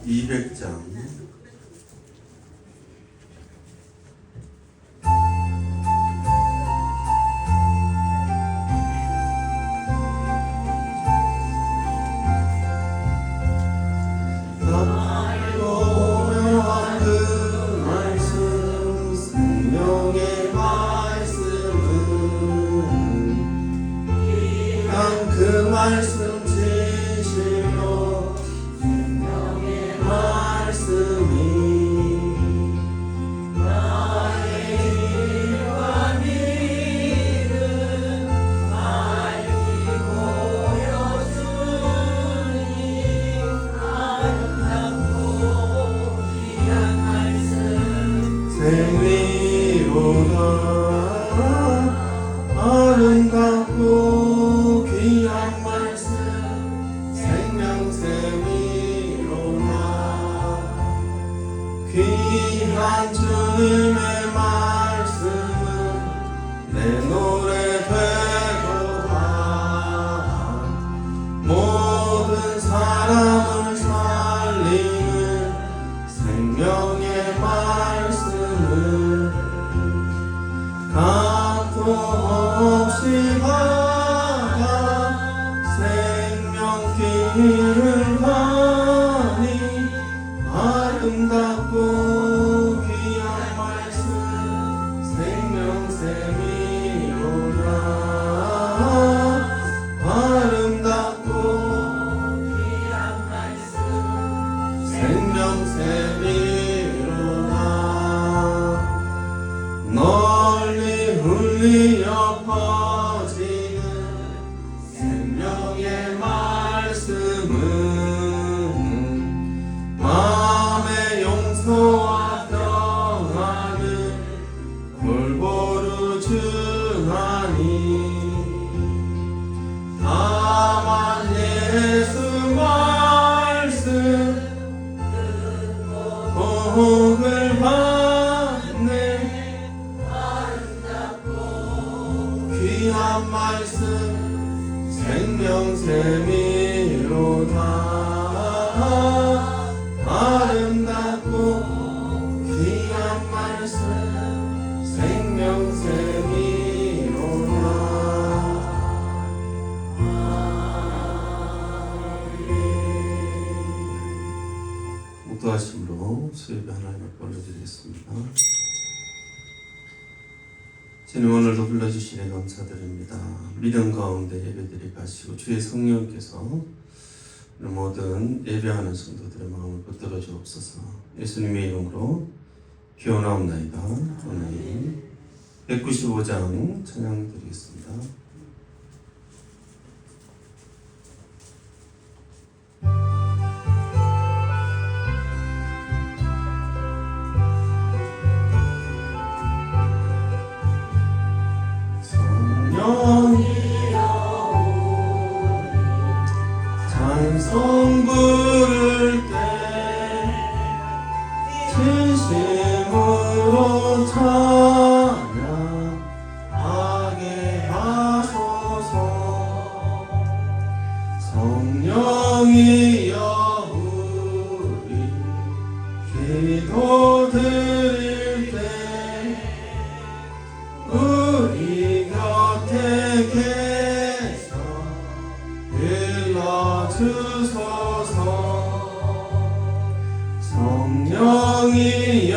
200장 그 말씀 진실로 생명의 말씀이 나의 길과 길은 밝히 보여주니 아름답고 귀한 말씀 생미로다 아름답고 귀한 말씀 생명샘이로다 귀한 주님의 말씀은 내 노래 되도다 모든 사람을 살리는 생명의 말씀을 감동 없이 길을 가니 아름답고 귀한 말씀 생명샘이로다 아름답고 귀한 말씀 생명샘이로다 널리 울리어 퍼지는 생명의 마음의 용서와 평안을 골고루 주하니 다만 예수 말씀 복을 받네 아름답고 귀한 말씀 생명샘이로다 아름답고 귀한 말씀 생명샘이로다 묵도하심으로 수요예배 하나님을 올려드리겠습니다. 주님 오늘도 불러주시니 감사드립니다. 믿음 가운데 예배드리 가시고 주의 성령께서 모든 예배하는 성도들의 마음을 붙들어 주옵소서. 예수님의 이름으로 기원하옵나이다. 아멘. 195장 찬양 드리겠습니다. 찬송 부를 때 진심으로 찬양하게 하소서. 성령이여 우리 기도 드릴 때 우리 곁에 계셔 일러주소서. 성령이여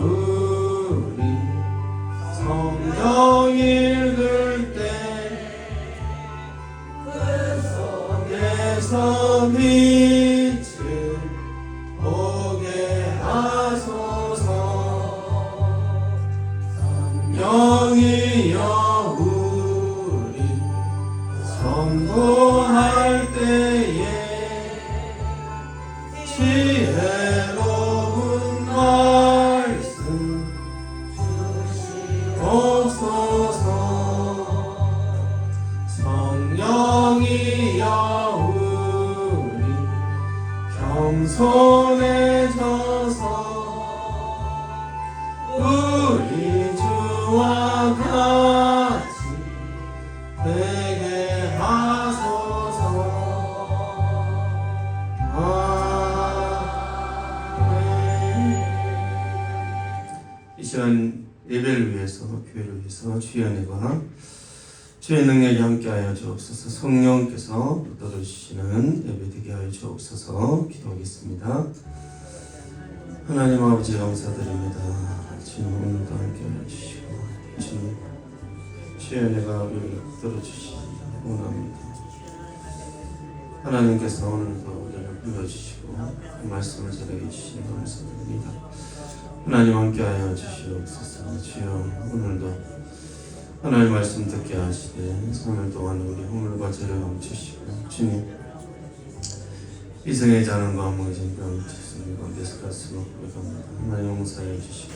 우리 성경 읽을 때 그 속에서 빛을 보게 하소서. 성령이여 우리 선고할 때에 지혜로운 말씀 주시옵소서. 성령이여 우리 겸손해져서 우리 주와 같이 되게 하소서. 주옵소서. 주의 은혜가 주의 능력이 함께하여 주옵소서. 성령께서 붙들어 주시는 예배 되게 하여 주옵소서. 기도하겠습니다. 하나님 아버지 감사드립니다. 주님 오늘도 함께하여 주시고 주님 주의 은혜가 우리를 붙들어 주시기 원합니다. 하나님께서 오늘도 우리를 불러주시고 그 말씀을 전하게 주시니 감사드립니다. 하나님 함께하여 주시옵소서. 주여 오늘도 하나님 말씀 듣게 하시되 3일 동안 우리 허물과 죄를 감추시고 주님 이생의 자는과 무의진 병 주시니 가운데서 가슴을 고백합니다. 하나님 용서해 주시고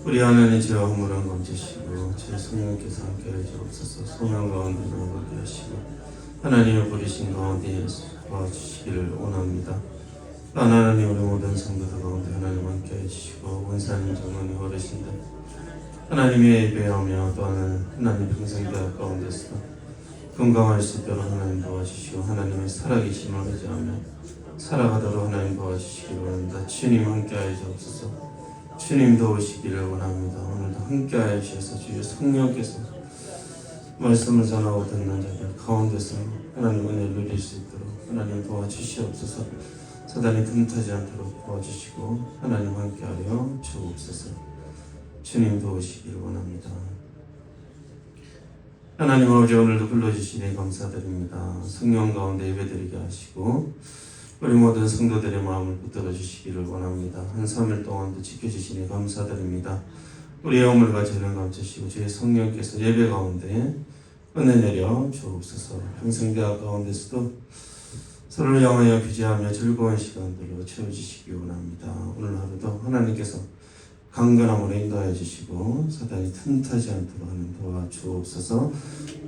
우리 하나님 죄와 허물을 감추시고 제 성령께서 함께하여 주옵소서. 소명 가운데 들어가게 하시고 하나님을 부르신 가운데 도와주시기를 원합니다. 하나님 우리 모든 성도들 가운데 하나님 함께해 주시고 원사님 장로님 어르신들 하나님의 예배하며 또한 하나님 평생대학 가운데서 건강할 수 있도록 하나님 도와주시고 하나님의 살아계심을 의지하며 살아가도록 하나님 도와주시기를 원합니다. 주님 함께하여 주옵소서. 주님 도우시기를 원합니다. 오늘도 함께하여 주셔서 주의 성령께서 말씀을 전하고 듣는 자들 가운데서 하나님 은혜를 누릴 수 있도록 하나님 도와주시옵소서. 사단이 틈타지 않도록 도와주시고 하나님 함께하여 주옵소서. 주님 도우시기를 원합니다. 하나님 아버지 오늘도 불러주시니 감사드립니다. 성령 가운데 예배드리게 하시고 우리 모든 성도들의 마음을 붙들어 주시기를 원합니다. 한 3일 동안도 지켜주시니 감사드립니다. 우리의 허물과 죄를 감추시고 주의 성령께서 예배 가운데 은혜 내려 주옵소서. 평생대학 가운데서도 서로를 향하여 비지하며 즐거운 시간들로 채워주시기 원합니다. 오늘 하루도 하나님께서 강건함으로 인도하여 주시고 사단이 틈타지 않도록 하는 도와주옵소서.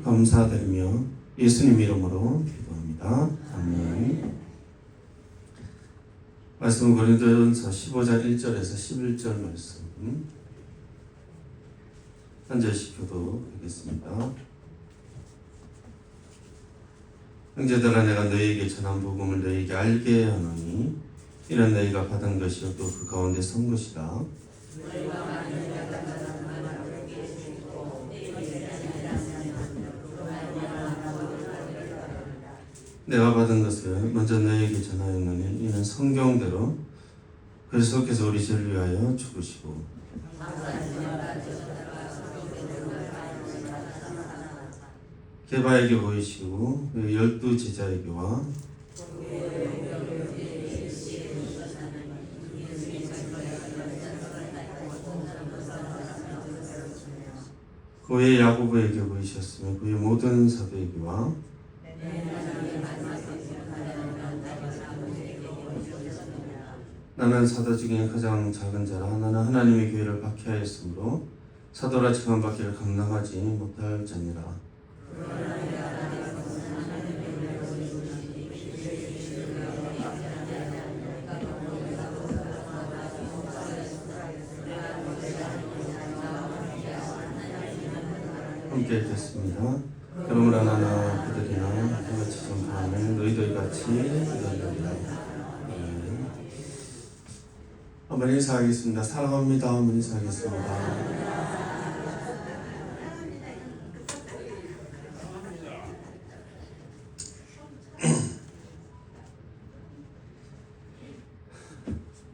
감사드리며 예수님 이름으로 기도합니다. 아멘. 말씀 고린도전서 15장 1절에서 11절 말씀 한 절씩 교독하겠습니다. 형제들아 내가 너희에게 전한 복음을 너희에게 알게 하노니 이는 너희가 받은 것이요 또 그 가운데 선 것이다. 내가 받은 것을 먼저 너희에게 전하였노니 이는 성경대로 그리스도께서 우리 죄를 위하여 죽으시고 게바에게 보이시고 12 제자에게와 그의 야고보에게 보이셨으며 그의 모든 사도에게와 나는 사도 중에 가장 작은 자라. 나는 하나님의 교회를 박해하였으므로 사도라 칭함받기를 감당하지 못할 자니라. 함께 읽겠습니다. 그러므로 나나 그들이나 그같이 전파하면 너희도 이같이 이르리라. 한번 인사하겠습니다. 사랑합니다. 한번 인사하겠습니다.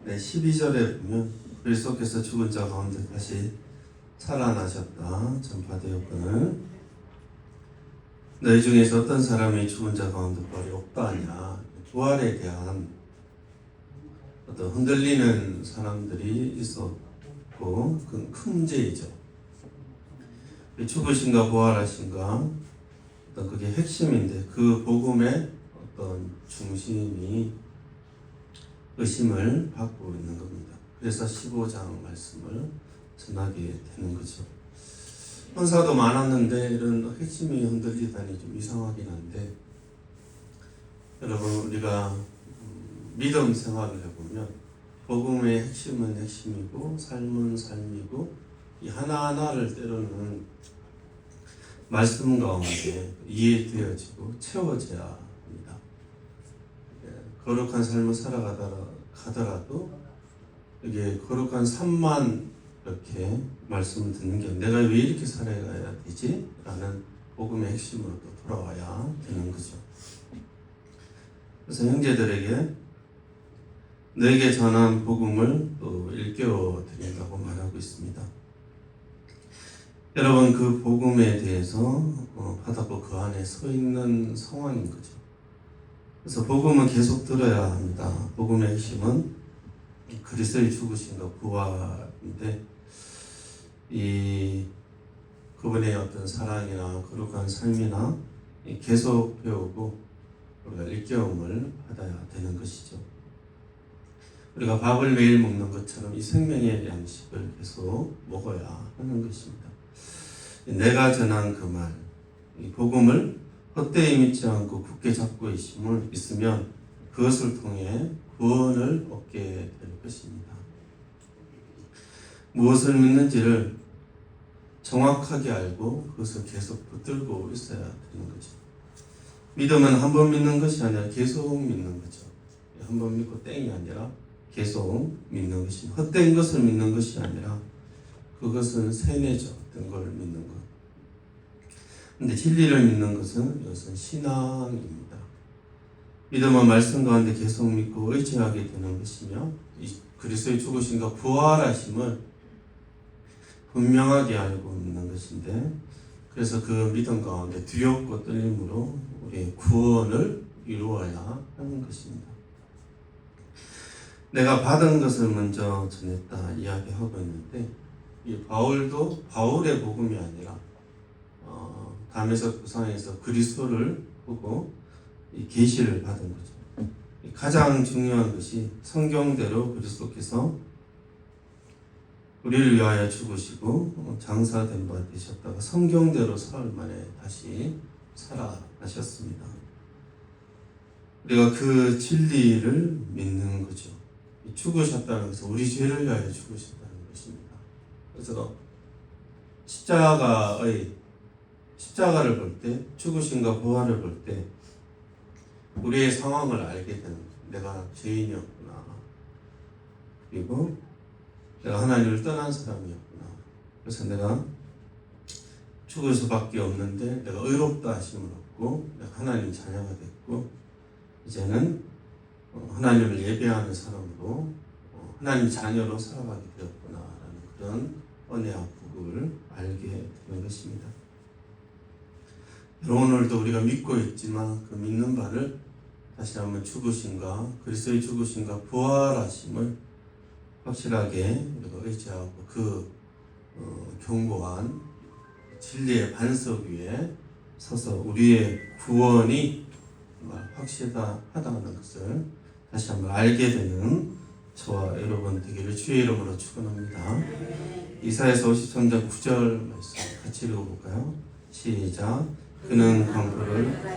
네, 12절에 보면 그리스도께서 죽은 자 가운데 다시 살아나셨다 전파되었거늘 너희 중에서 어떤 사람이 죽은 자 가운데 부활이 없다 하냐. 부활에 대한 어떤 흔들리는 사람들이 있었고 그건 큰 문제이죠. 죽으신가 부활하신가 어떤 그게 핵심인데 그 복음의 어떤 중심이 의심을 받고 있는 겁니다. 그래서 15장 말씀을 전하게 되는 거죠. 헌사도 많았는데 이런 핵심이 흔들리다니 좀 이상하긴 한데 여러분 우리가 믿음 생활을 해보면 복음의 핵심은 핵심이고 삶은 삶이고 이 하나하나를 때로는 말씀 가운데 이해되어지고 채워져야 합니다. 거룩한 삶을 살아가더라도 이게 거룩한 삶만 이렇게 말씀을 듣는 게 내가 왜 이렇게 살아가야 되지? 라는 복음의 핵심으로 또 돌아와야 되는 거죠. 그래서 형제들에게 너에게 전한 복음을 또 일깨워 드린다고 말하고 있습니다. 여러분 그 복음에 대해서 받았고 그 안에 서 있는 상황인 거죠. 그래서 복음은 계속 들어야 합니다. 복음의 핵심은 그리스도의 죽으심과 부활인데 이 그분의 어떤 사랑이나 거룩한 삶이나 계속 배우고 우리가 일깨움을 받아야 되는 것이죠. 우리가 밥을 매일 먹는 것처럼 이 생명의 양식을 계속 먹어야 하는 것입니다. 내가 전한 그 말, 이 복음을 헛되이 믿지 않고 굳게 잡고 있으면 그것을 통해 구원을 얻게 될 것입니다. 무엇을 믿는지를 정확하게 알고 그것을 계속 붙들고 있어야 되는 거죠. 믿음은 한 번 믿는 것이 아니라 계속 믿는 거죠. 한 번 믿고 땡이 아니라 계속 믿는 것입니다. 헛된 것을 믿는 것이 아니라 그것은 세뇌죠. 어떤 걸 믿는 것. 근데 진리를 믿는 것은 이것은 신앙입니다. 믿음은 말씀 가운데 계속 믿고 의지하게 되는 것이며 이 그리스도의 죽으심과 부활하심을 분명하게 알고 믿는 것인데 그래서 그 믿음 가운데 두렵고 떨림으로 우리의 구원을 이루어야 하는 것입니다. 내가 받은 것을 먼저 전했다 이야기하고 있는데 이 바울도 바울의 복음이 아니라 다메섹 구상에서 그리스도를 보고 이 계시를 받은 거죠. 가장 중요한 것이 성경대로 그리스도께서 우리를 위하여 죽으시고 장사된 바 되셨다가 성경대로 사흘 만에 다시 살아나셨습니다. 우리가 그 진리를 믿는 거죠. 죽으셨다는 것은 우리 죄를 위하여 죽으셨다는 것입니다. 그래서 십자가를 볼 때, 죽으심과 부활을 볼 때 우리의 상황을 알게 되는 거죠. 내가 죄인이었구나. 그리고 내가 하나님을 떠난 사람이었구나. 그래서 내가 죽을 수밖에 없는데 내가 의롭다 하심을 얻고 내가 하나님 자녀가 됐고 이제는 하나님을 예배하는 사람으로 하나님 자녀로 살아가게 되었구나라는 그런 은혜와 복을 알게 되는 것입니다. 오늘도 우리가 믿고 있지만 그 믿는 바를 다시 한번 죽으심과 그리스도의 죽으심과 부활하심을 확실하게 우리가 의지하고 그 견고한 진리의 반석 위에 서서 우리의 구원이 정말 확실하다는 것을 다시 한번 알게 되는 저와 여러분 되기를 주의 이름으로 축원합니다. 이사야서 53장 9절 말씀 같이 읽어볼까요? 시작. 그는 강포를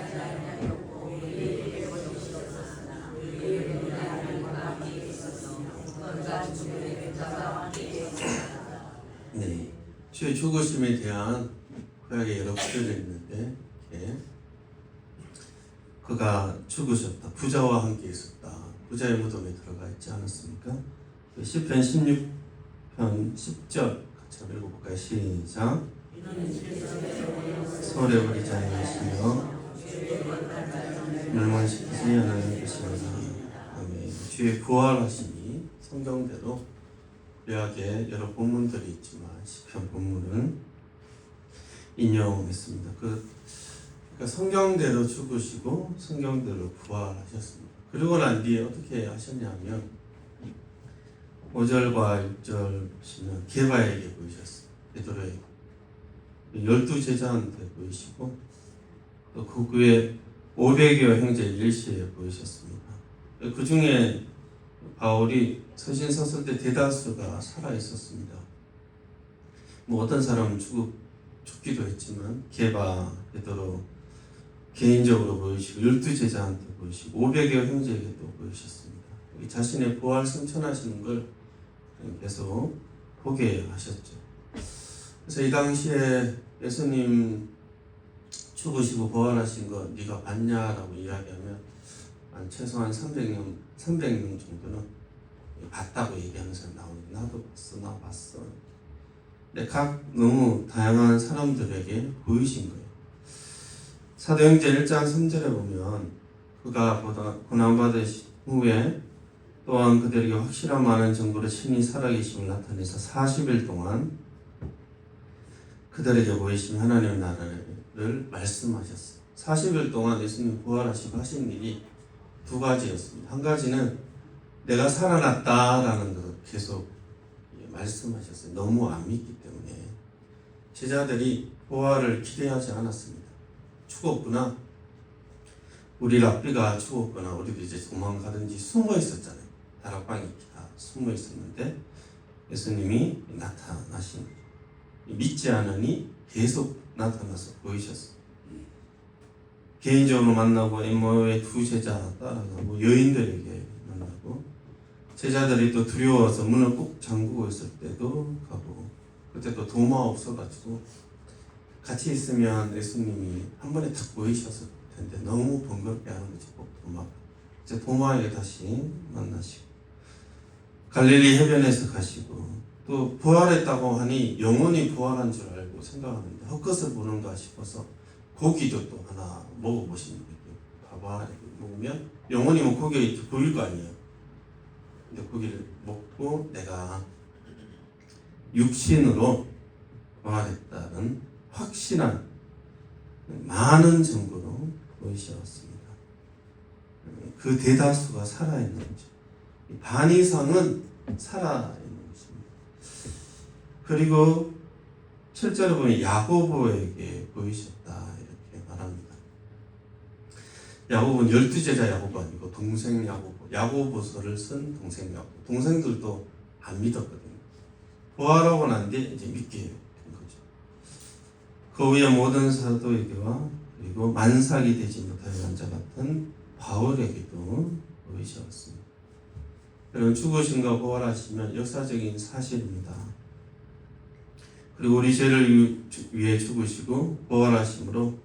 네, 주의 죽으심에 대한 구약에 여러 구절이 있는데 그가 죽으셨다. 부자와 함께 있었다. 부자의 무덤에 들어가 있지 않았습니까? 시편 16편 10절 같이 한번 읽어볼까요? 시작. 서울의 우리 자녀이시며 멸망시키지 않는 것이로다. 아멘. 주의 부활하심이 성경대로 구약에 여러 본문들이 있지만 시편 본문은 인용했습니다. 그러니까 성경대로 죽으시고 성경대로 부활하셨습니다. 그리고 난 뒤에 어떻게 하셨냐면 5절과 6절 보시면 게바에게 보이셨어요. 베드로에게 12제자한테 보이시고 또 그 후에 500여 형제 일시에 보이셨습니다. 그 중에 바울이 서신 썼을 때 대다수가 살아 있었습니다. 어떤 사람은 죽기도 했지만 게바, 베드로 개인적으로 보이시고 12제자한테 보이시고 500여 형제에게도 보이셨습니다. 자신의 부활 승천하시는 걸 계속 보게 하셨죠. 그래서 이 당시에 예수님 죽으시고 부활하신 거 네가 봤냐라고 이야기하면 최소한 300명 정도는 봤다고 얘기하는 사람 나오는데 나도 봤어, 나 봤어. 각 너무 다양한 사람들에게 보이신 거예요. 사도행전 1장 3절에 보면 그가 고난받으신 후에 또한 그들에게 확실한 많은 증거로 신이 살아계심을 나타내서 40일 동안 그들에게 보이시며 하나님의 나라를 말씀하셨어요. 40일 동안 예수님 부활하시고 하신 일이 두 가지였습니다. 한 가지는 내가 살아났다라는 것을 계속 말씀하셨어요. 너무 안 믿기 때문에 제자들이 부활을 기대하지 않았습니다. 죽었구나, 우리 랍비가 죽었구나, 우리도 이제 도망가든지 숨어 있었잖아요. 다락방에 다 숨어 있었는데 예수님이 나타나신 거죠. 믿지 않으니 계속 나타나서 보이셨어요. 개인적으로 만나고 엠마오의 두 제자 따라가고 여인들에게 만나고 제자들이 또 두려워서 문을 꾹 잠그고 있을 때도 가고 그때 또 도마 없어가지고 같이 있으면 예수님이 한 번에 탁 보이셨을 텐데 너무 번거롭게 하는 거죠. 도마가. 이제 도마에게 다시 만나시고 갈릴리 해변에서 가시고 또 부활했다고 하니 영원히 부활한 줄 알고 생각하는데 헛것을 보는가 싶어서 고기도 또 하나 먹어보시는 거예요. 봐봐, 먹으면 영원히 뭐 고기가 이렇게 보일 거 아니에요. 근데 고기를 먹고 내가 육신으로 부활했다는 확신한 많은 증거로 보이셔왔습니다. 그 대다수가 살아있는 거죠. 반 이상은 살아있는 것입니다. 그리고 7절에 보면 야고보에게 보이셨다 이렇게 말합니다. 야고보는 12제자 야고보 아니고 동생 야고보, 야고보서를 쓴 동생 야고보. 동생들도 안 믿었거든요. 부활하고 난 뒤에 이제 믿게 된 거죠. 그 위에 모든 사도에게와 그리고 만삭이 되지 못하는 자 같은 바울에게도 보이셨습니다. 여러분, 죽으신가 부활하시면 역사적인 사실입니다. 그리고 우리 죄를 위해 죽으시고 부활하심으로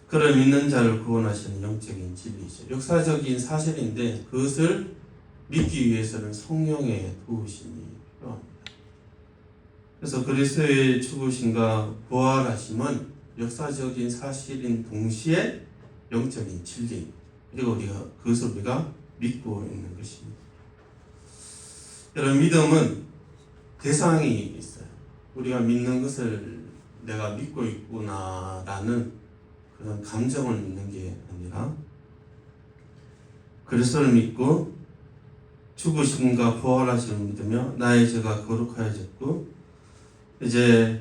그를 믿는 자를 구원하시는 영적인 진리죠. 역사적인 사실인데 그것을 믿기 위해서는 성령의 도우심이 필요합니다. 그래서 그리스도의 죽으심과 부활하심은 역사적인 사실인 동시에 영적인 진리입니다. 그리고 그것을 우리가 믿고 있는 것입니다. 여러분, 믿음은 대상이 있어요. 우리가 믿는 것을 내가 믿고 있구나라는 그런 감정을 믿는 게 아니라 그리스도를 믿고 죽으심과 부활하심을 믿으며 나의 죄가 거룩하여졌고 이제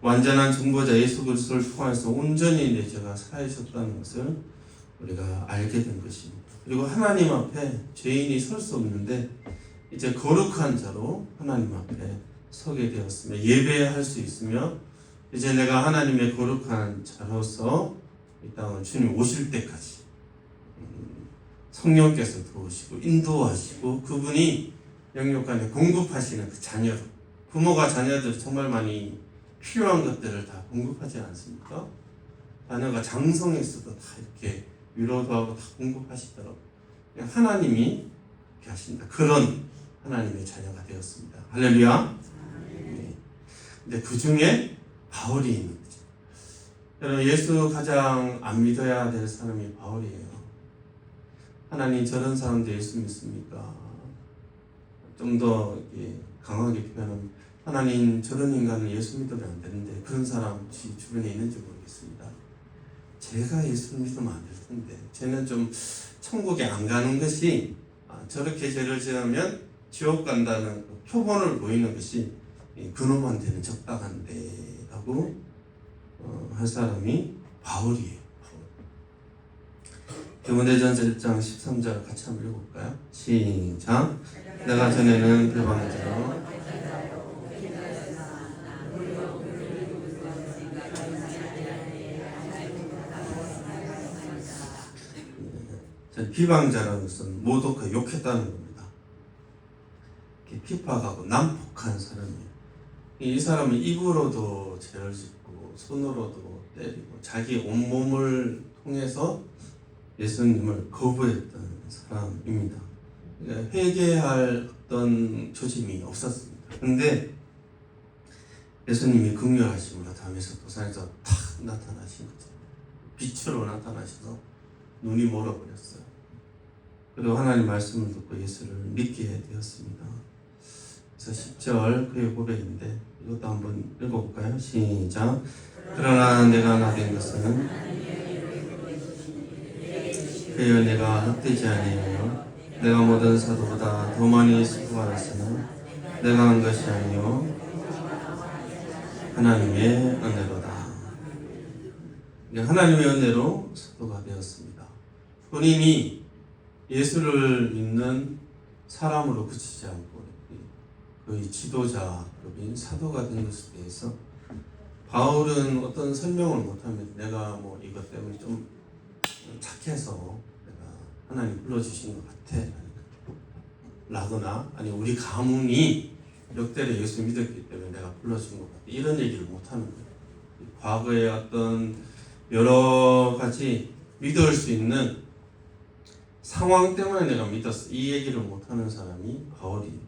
완전한 중보자 예수 그리스도를 통해서 온전히 내 죄가 사해졌다는 것을 우리가 알게 된 것입니다. 그리고 하나님 앞에 죄인이 설 수 없는데 이제 거룩한 자로 하나님 앞에 서게 되었으며 예배할 수 있으며 이제 내가 하나님의 거룩한 자로서 이 땅을 주님 오실 때까지 성령께서 도우시고 인도하시고 그분이 영육간에 공급하시는 그 자녀로 부모가 자녀들 정말 많이 필요한 것들을 다 공급하지 않습니까? 자녀가 장성했어도 다 이렇게 위로도 하고 다 공급하시더라고요. 하나님이 이렇게 하신다. 그런 하나님의 자녀가 되었습니다. 할렐루야. 네. 근데 그 중에 바울이 있는 거죠. 여러분, 예수 가장 안 믿어야 될 사람이 바울이에요. 하나님, 저런 사람도 예수 믿습니까? 좀 더 강하게 표현하면 하나님, 저런 인간은 예수 믿으면 안 되는데 그런 사람 혹시 주변에 있는지 모르겠습니다. 제가 예수 믿으면 안 될 텐데 쟤는 좀 천국에 안 가는 것이 저렇게 죄를 지으면 지옥 간다는 표본을 보이는 것이 그놈한테는 적당한데 라고 할 사람이 바울이에요. 디모데전서 1장 13절 같이 한번 읽어볼까요? 시작. 내가 전에는 배방자로 비방자라는 것은 모독하 욕했다는 겁니다. 핍박하고 난폭한 사람이에요. 이 사람은 입으로도 죄를 짓고 손으로도 때리고 자기 온몸을 통해서 예수님을 거부했던 사람입니다. 그러니까 회개할 어떤 조짐이 없었습니다. 그런데 예수님이 긍휼하심을 나타내서 도산에서 탁 나타나신 거죠. 빛으로 나타나셔서 눈이 멀어버렸어요. 그리고 하나님 말씀을 듣고 예수를 믿게 되었습니다. 그래서 10절 그의 고백인데 이것도 한번 읽어볼까요? 시작. 그러나 내가 나된 것은 그의 은혜가 헛되지 아니하여 내가 모든 사도보다 더 많이 수고하였으나 내가 한 것이 아니요 하나님의 은혜로다. 하나님의 은혜로 사도가 되었습니다. 본인이 예수를 믿는 사람으로 그치지 않고 거의 지도자급인 사도가 된 것에 대해서 바울은 어떤 설명을 못하면 내가 뭐 이것 때문에 좀 착해서 내가 하나님 불러주신 것 같아 라거나 아니 우리 가문이 역대로 예수 믿었기 때문에 내가 불러준 것 같아 이런 얘기를 못하는 거예요. 과거의 어떤 여러 가지 믿을 수 있는 상황 때문에 내가 믿었어 이 얘기를 못하는 사람이 바울이에요.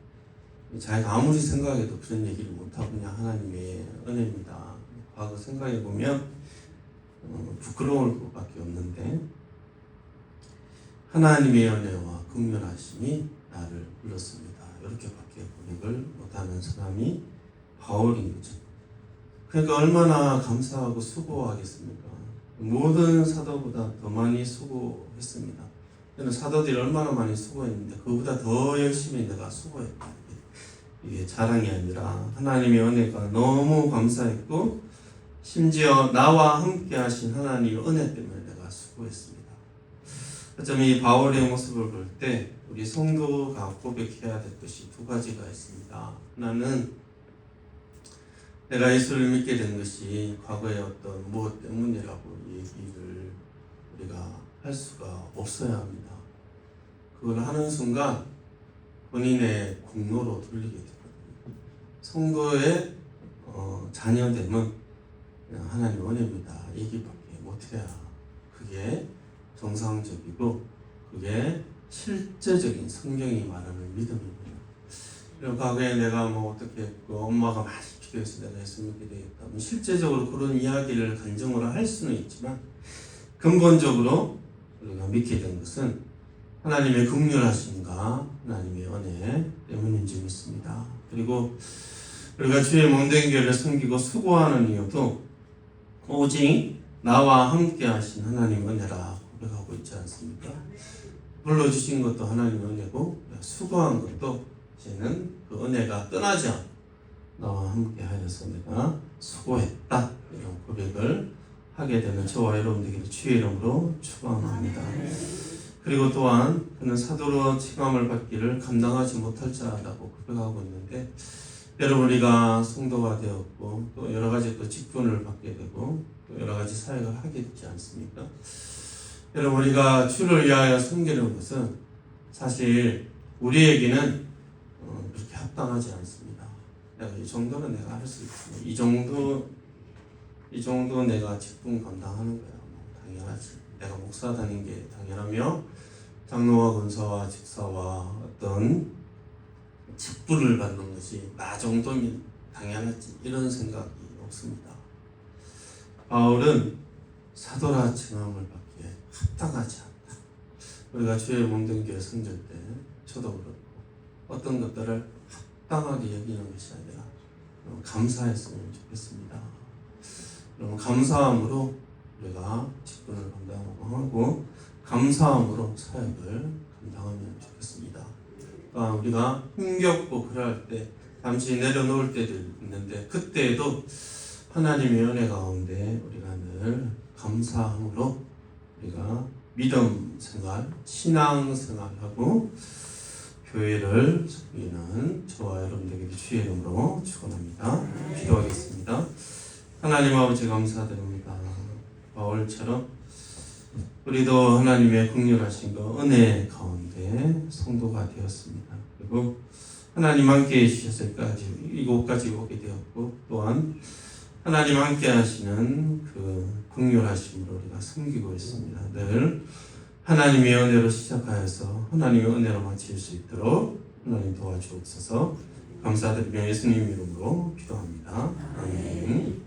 자기가 아무리 생각해도 그런 얘기를 못하고 그냥 하나님의 은혜입니다. 과거 생각해보면 부끄러울 것밖에 없는데 하나님의 은혜와 긍휼하심이 나를 불렀습니다. 이렇게밖에 고백을 못하는 사람이 바울인 거죠. 그러니까 얼마나 감사하고 수고하겠습니까? 모든 사도보다 더 많이 수고했습니다. 저는 사도들이 얼마나 많이 수고했는데 그보다 더 열심히 내가 수고했다. 이게 자랑이 아니라 하나님의 은혜가 너무 감사했고 심지어 나와 함께 하신 하나님의 은혜 때문에 내가 수고했습니다. 어쩌면 이 바울의 모습을 볼 때 우리 성도가 고백해야 될 것이 두 가지가 있습니다. 하나는 내가 예수를 믿게 된 것이 과거의 어떤 무엇 때문이라고 얘기를 우리가 할 수가 없어야 합니다. 그걸 하는 순간 본인의 공로로 돌리게 되거든요. 성도의 자녀됨은 그냥 하나님 은혜입니다. 얘기밖에 못해야 그게 정상적이고 그게 실제적인 성경이 말하는 믿음입니다. 그리고 과거에 내가 뭐 어떻게 했고 엄마가 많이 필요해서 내가 예수 믿게 되겠다. 실제적으로 그런 이야기를 간증으로 할 수는 있지만 근본적으로 우리가 믿게 된 것은 하나님의 긍휼하심과 하나님의 은혜 때문인지 믿습니다. 그리고 우리가 주의 몸된 교회를 섬기고 수고하는 이유도 오직 나와 함께 하신 하나님 은혜라 고백하고 있지 않습니까? 불러주신 것도 하나님 은혜고 수고한 것도 이제는 그 은혜가 떠나지 않고 나와 함께 하여서 내가 수고했다 이런 고백을 하게 되는 저와 여러분들에게 주의 이름으로 축원합니다. 그리고 또한 그는 사도로 칭함을 받기를 감당하지 못할 자라고 고백하고 있는데 여러분 우리가 성도가 되었고 또 여러 가지 또 직분을 받게 되고 또 여러 가지 사역을 하게 되지 않습니까? 여러분 우리가 주를 위하여 섬기는 것은 사실 우리에게는 그렇게 합당하지 않습니다. 내가 이 정도는 내가 할 수 있지. 이 정도 내가 직분 감당하는 거야. 당연하지. 내가 목사 다닌 게 당연하며 장로와 권사와 집사와 어떤 직분을 받는 것이 나 정도면 당연하지. 이런 생각이 없습니다. 바울은 사도라 칭함을 받기에 합당하지 않다. 우리가 주의 몸된 교회 성전 때 저도 그렇고 어떤 것들을 합당하게 여기는 것이 아니라 감사했으면 좋겠습니다. 그럼 감사함으로 우리가 직분을 감당하고 감사함으로 사역을 감당하면 좋겠습니다. 그러니까 우리가 힘겹고 그럴 때 잠시 내려놓을 때도 있는데 그때에도 하나님의 은혜 가운데 우리가 늘 감사함으로 우리가 믿음 생활, 신앙 생활하고 교회를 섬기는 저와 여러분들에게 주의 이름으로 축원합니다. 기도하겠습니다. 하나님 아버지 감사드립니다. 바울처럼 우리도 하나님의 긍휼하신 거 은혜 가운데 성도가 되었습니다. 그리고 하나님 함께 해주셔서까지 이곳까지 오게 되었고 또한 하나님 함께 하시는 그 긍휼하심으로 우리가 섬기고 있습니다. 늘 하나님의 은혜로 시작하여서 하나님의 은혜로 마칠 수 있도록 하나님 도와주옵소서. 감사드리며 예수님 이름으로 기도합니다. 아멘.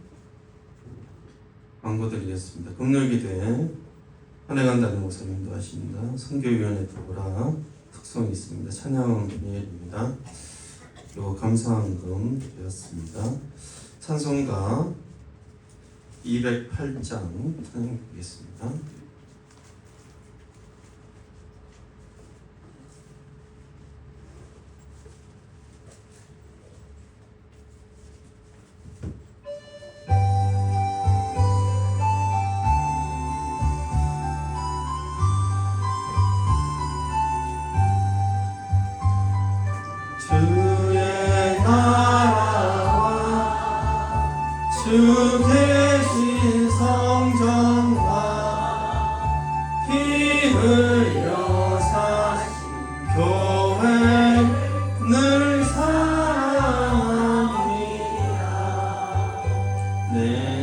광고 드리겠습니다. 금요일기도에 한해간다는 목사님도 하십니다. 선교위원회 도구라 특성이 있습니다. 찬양예입니다. 그리고 감사헌금 되었습니다. 찬송가 208장 찬양드리겠습니다. 주의 나라와 주 계신 성전과 피 흘려 사신 교회 늘 사랑합니다. 내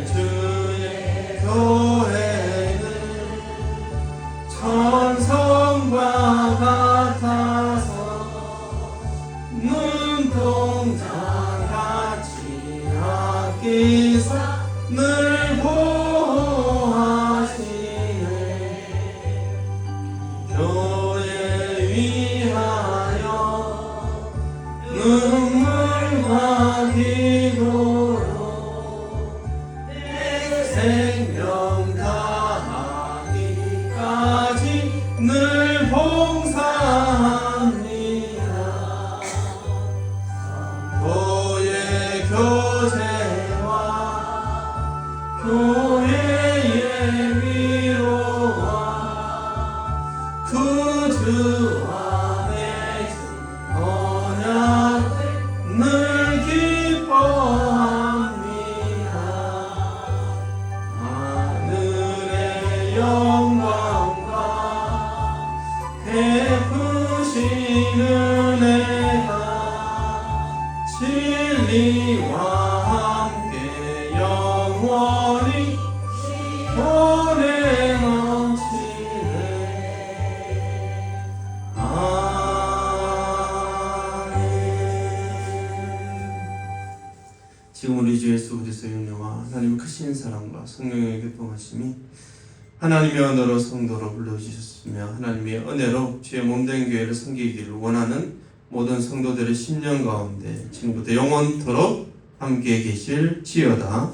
주의 교회는 천성과 같아서 눈동자같이 아끼사 늘 보호하시네. 교회 위하여 눈물과 기도로 내 생명 다하기까지 늘 봉사합니다. 교회 교제와 교회의 위로와 그 주와 맺은 언약 늘 기뻐합니다. 하늘의 영광과 베푸신 은혜가 진리와 함께 영원히 오래 넘치네. 아멘. 지금 우리 주 예수 그리스도의 은혜와 하나님의 크신 사랑과 성령의 교통하심이 하나님의 언어로 성도로 불러주셨으며 하나님의 은혜로 주의 몸된 교회를 섬기기를 원하는 모든 성도들의 심령 가운데 지금부터 영원토록 함께 계실지어다.